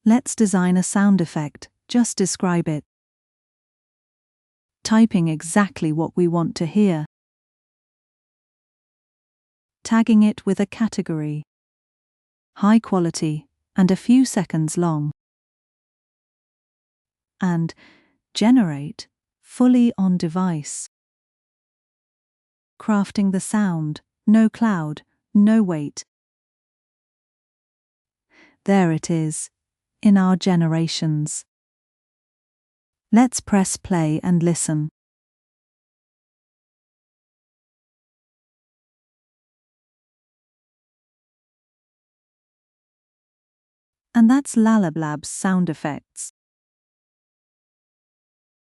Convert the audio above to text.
Let's design a sound effect, just describe it. Typing exactly what we want to hear. Tagging it with a category. High quality, and a few seconds long. And generate, fully on device. Crafting the sound, no cloud, no weight. There it is, in our generations. Let's press play and listen. And that's Lalablab's sound effects.